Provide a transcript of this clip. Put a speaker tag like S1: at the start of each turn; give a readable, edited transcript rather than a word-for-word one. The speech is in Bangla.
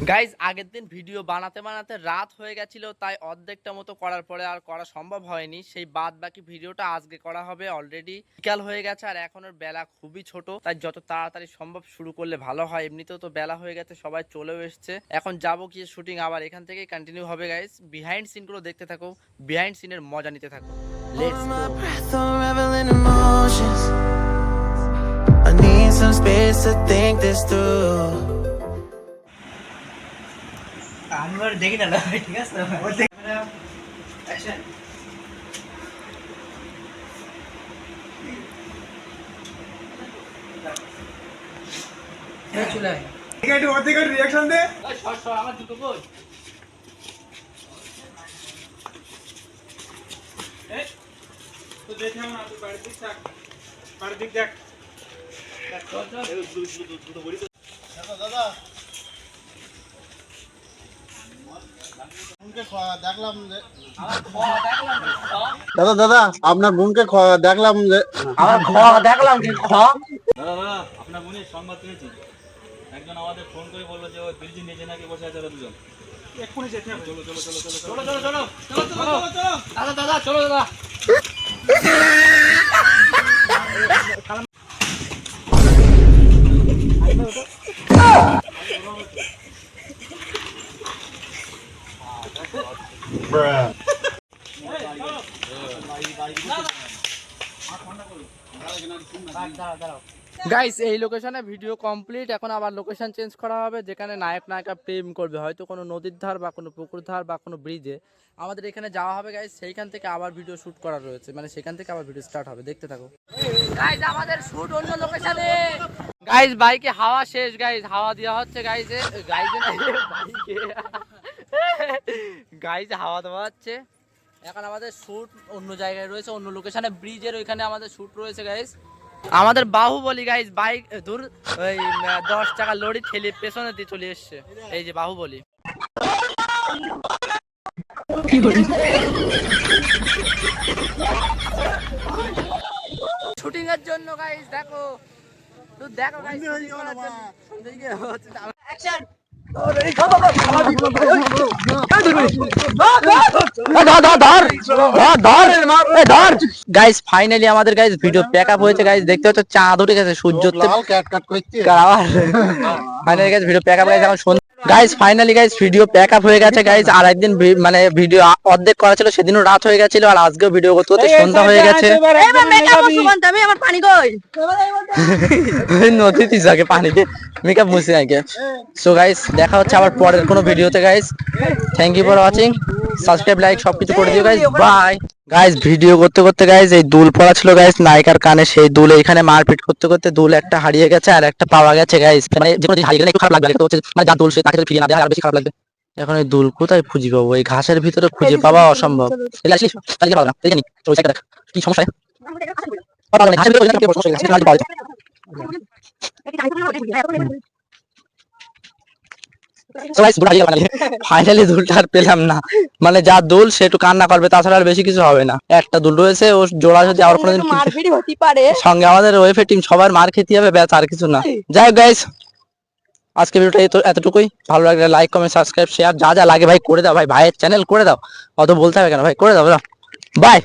S1: গাইজ আগের দিন ভিডিও বানাতে বানাতে রাত হয়ে গেছিল, তাই অর্ধেকটা মতো করার পরে আর করা সম্ভব হয়নি। সেই বাদ বাকি ভিডিওটা আজকে করা হবে। অলরেডি বিকাল হয়ে গেছে আর এখনের বেলা খুবই ছোট, তাই যত তাড়াতাড়ি সম্ভব শুরু করলে ভালো হয়। এমনিতেও তো বেলা হয়ে গেছে, সবাই চলেও এসছে। এখন যাবো কি শুটিং আবার এখান থেকে কন্টিনিউ হবে। গাইজ বিহাইন্ড সিন গুলো দেখতে থাকো, বিহাইন্ড সিনের মজা নিতে থাকো। Let's go.
S2: আমি আর দেখি না, ঠিক আছে অ্যাকশন। চলে আয়, ঠিক আছে, ওর দিকে রিঅ্যাকশন দে। শর্ট শর্ট আমার জুতো কই? এই তো দেখে না, তুই বাড়ি দিক থাক, বাড়ি দিক দেখ। চল চল, এই জুতো বড়ি তো দাদা।
S3: দাদা দাদা আপনার বোনকে দেখলাম যে
S1: দেখলাম কি
S2: দাদা দাদা আপনার বোনের সংবাদ পেয়েছি। একজন আমাদের ফোন করে বললো যে ওই বিলজি নিচে নাকি বসে আছে ওরা দুজন। এক্ষুনি যেতে হবে। চলো চলো চলো চলো চলো চলো চলো চলো চলো চলো দাদা দাদা চলো দাদা।
S1: গাইস এই লোকেশনে ভিডিও কমপ্লিট। এখন আবার লোকেশন চেঞ্জ করা হবে, যেখানে নায়ক নায়িকা প্রেম করবে, হয়তো কোনো নদীর ধার বা কোনো পুকুর ধার বা কোনো ব্রিজে আমাদের এখানে যাওয়া হবে। গাইস সেইখান থেকে আবার ভিডিও শুট করা রয়েছে, মানে সেখান থেকে আবার ভিডিও স্টার্ট হবে, দেখতে থাকো। গাইস আমাদের শুট অন্য লোকেশনে। গাইস বাইকে হাওয়া শেষ, গাইস হাওয়া দেওয়া হচ্ছে। গাইসে গাইসে হাওয়া দেওয়া হচ্ছে। এখন আমাদের শুট অন্য জায়গায় রয়েছে, অন্য লোকেশনে, ব্রিজের ওইখানে আমাদের শুট রয়েছে। গাইস আমাদের বাহুবলী গাইস বাইক দূর ওই 10 টাকা লরি ঠেলে পেছনে দিয়ে চলে এসছে। এই যে বাহুবলী শুটিং এর জন্য। গাইস দেখো, তুই দেখো গাইস শুটিং করার জন্য অ্যাকশন। গাইস ফাইনালি আমাদের গাইস ভিডিও প্যাক আপ হয়েছে। গাইস দেখতে হচ্ছে চাঁদ উঠে গেছে, সূর্য finally guys video pack up হয়ে গেছে। Guys finally guys video pack up হয়ে গেছে। গাইস আর একদিন মানে ভিডিও অর্ধেক করা ছিল, সেদিনও রাত হয়ে গেছিল, আর আজকেও ভিডিও করতে করতে সন্ধ্যা হয়ে গেছে। নদীতে যাকে পানিতে মেকআপ মুছে আগে। সো গাইস দেখা হচ্ছে আবার পরের কোনো ভিডিওতে। Guys thank you for watching, subscribe like সবকিছু করে দিও গাইস, বাই। গাইস ভিডিও করতে করতে গাইস এই দুল পড়া ছিল গাইস নায়িকার কানে, সেই দুল এখানে মারপিট করতে করতে দুল একটা হারিয়ে গেছে আর একটা পাওয়া গেছে। গাইস মানে যে কোনো জিনিস হারিয়ে গেলে একটু খারাপ লাগবে, এটা হচ্ছে মানে যার দুল সে তাকে যদি ফিরিয়ে না দেয় আর বেশি খারাপ লাগবে। এখন এই দুল কোথায় খুঁজে পাবো? এই ঘাসের ভিতরে খুঁজে পাওয়া অসম্ভব। কি সমস্যা? ফাইনালি দুলটা আর পেলাম না, মানে যা দুল সে একটু কান্না করবে, তাছাড়া আর বেশি কিছু হবে না। একটা দুল রয়েছে, ও জোড়া যদি আবার কোনোদিন সঙ্গে আমাদের ওয়েফে টিম সবার মার খেতে হবে, ব্যাস আর কিছু না। যাই হোক গাইস আজকে ভিডিওটা এতটুকুই। ভালো লাগলে লাইক কমেন্ট সাবস্ক্রাইব শেয়ার যা যা লাগে ভাই করে দাও। ভাই ভাইয়ের চ্যানেল করে দাও, অত বলতে হবে কেন ভাই, করে দাও। বাই।